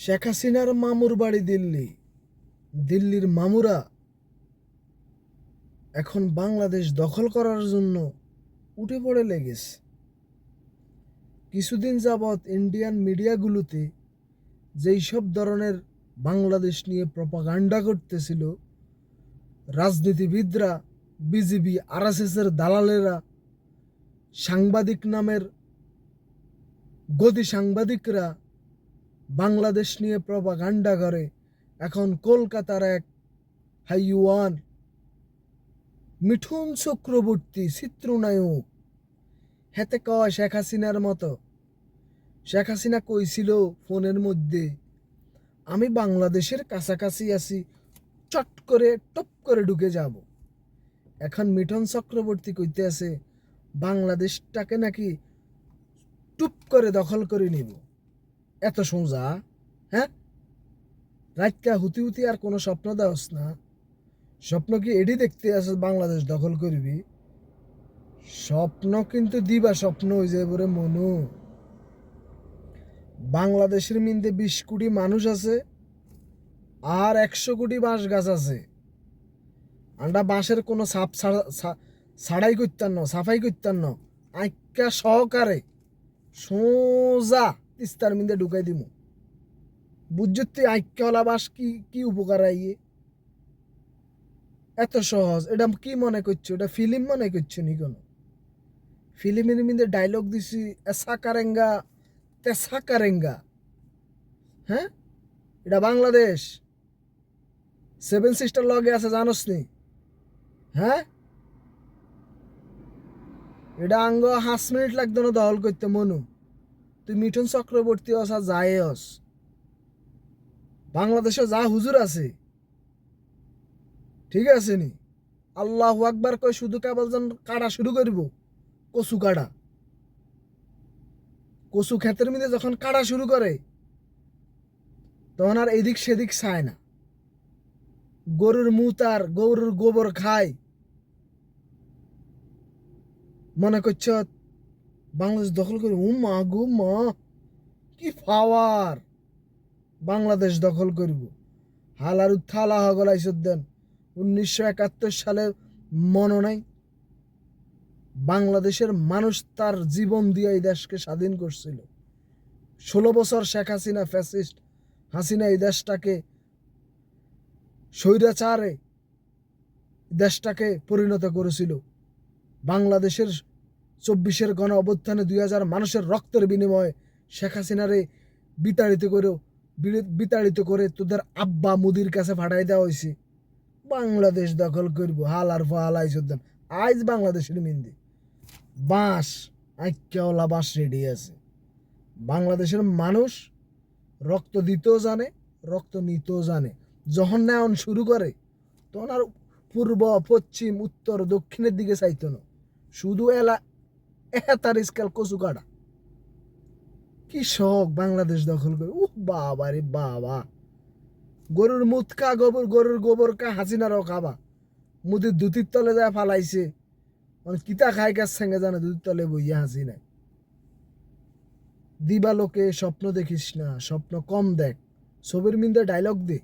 শেখ হাসিনার মামুর বাড়ি দিল্লি। দিল্লির মামুরা এখন বাংলাদেশ দখল করার জন্য উঠে পড়ে লেগেছে। কিছুদিন যাবৎ ইন্ডিয়ান মিডিয়াগুলোতে যেই সব ধরনের বাংলাদেশ নিয়ে প্রপাগান্ডা করতেছিল, রাজনীতিবিদরা, বিজিবি, আরএসএসের দালালেরা, সাংবাদিক নামের গদি সাংবাদিকরা বাংলাদেশ নিয়ে প্রপাগান্ডা করে। এখন কলকাতার এক হাইওয়ান মিঠুন চক্রবর্তী চিত্রনায়ক হেতে কয় শেখ হাসিনার মতো। শেখ হাসিনা কইছিল ফোনের মধ্যে, আমি বাংলাদেশের কাছাকাছি আছি, চট করে টপ করে ঢুকে যাব। এখন মিঠুন চক্রবর্তী কইতে আছে বাংলাদেশটাকে নাকি টুপ করে দখল করে নিব। এত সোজা? হ্যাঁ, রাতটা হুতি হুতি আর কোনো স্বপ্ন দেওস না। স্বপ্ন কি এডি দেখতে আছে বাংলাদেশ দখল করবি? স্বপ্ন কিন্তু দিবা স্বপ্ন হয়ে যায় বলে মনু। বাংলাদেশের মিন্দে 20 কোটি মানুষ আছে আর 100 কোটি বাঁশ গাছ আছে। আমরা বাঁশের কোনো ছাড়াই করতাম না, সাফাই করতাম না, আইকা সহকারে সোজা তিস্তার মিন্দে ঢুকাই দিব। বুঝতে আইক্যওয়ালা বাস কি কি উপকার আইয়ে? এত সহজ। এটা কি মনে করছো? এটা ফিল্ম মনে করছো নি? কোনো ফিল্মের মধ্যে ডায়লগ দিছি, এসা কারেঙ্গা তেসা কারেঙ্গা। হ্যাঁ, এটা বাংলাদেশ। 7 সিস্টার লগে আছে জানোস নি? হ্যাঁ, এটা আঙ্গ 5 মিনিট লাগতো না দখল করতে মনু। তুই মিঠুন চক্রবর্তী হস আর যায় হস, বাংলাদেশে যা হুজুর আছে ঠিক আছে নি? আল্লাহ আকবার কই শুধু কেবল যেন কাটা শুরু করব, কচু কাটা। কচু ক্ষেতের মধ্যে যখন কাটা শুরু করে তখন আর এদিক সেদিক চায় না। গরুর মুত আর গরুর গোবর খায়, মনে করছ বাংলাদেশ দখল করে। ও মা গো মা, কি পাওয়ার! বাংলাদেশ দখল করব। হালার থালা হগলাইছ দেন। 1971 সালে মনে নাই? বাংলাদেশের মানুষ তার জীবন দিয়ে এই দেশকে স্বাধীন করছিল। 16 বছর শেখ হাসিনা ফ্যাসিস্ট হাসিনা এই দেশটাকে স্বৈরাচারে দেশটাকে পরিণত করেছিল। বাংলাদেশের 24-এর গণ অভ্যুত্থানে 2000 মানুষের রক্তের বিনিময়ে শেখ হাসিনারে বিতাড়িত করে তোদের আব্বা মুদির কাছে ফাটাই দেওয়া হয়েছে। বাংলাদেশ দখল করব হালার ফালাইছেন। আজ বাংলাদেশের মিন্দি বাঁশ আইক্যাওয়ালা বাঁশ রেডি আছে। বাংলাদেশের মানুষ রক্ত দিতেও জানে, রক্ত নিতেও জানে। যখন নেওয়ান শুরু করে তখন আর পূর্ব পশ্চিম উত্তর দক্ষিণের দিকে চাইতো না, শুধু তার স্কেল কচু কাটা। কি শখ বাংলাদেশ দখল করে। বাবা রে বাবা, গরুর মুত খা, গরুর গোবর খা, হাসিনারও খাবা। মুদির ধুতির তলে যায় ফালাইছে, মানে কিতা খাই কার সঙ্গে জানে ধুতির তলে বইয়া হাসিনায়। দিবালোকে স্বপ্ন দেখিস না, স্বপ্ন কম দেখ। ছবির মিন্দে ডায়লগ দে।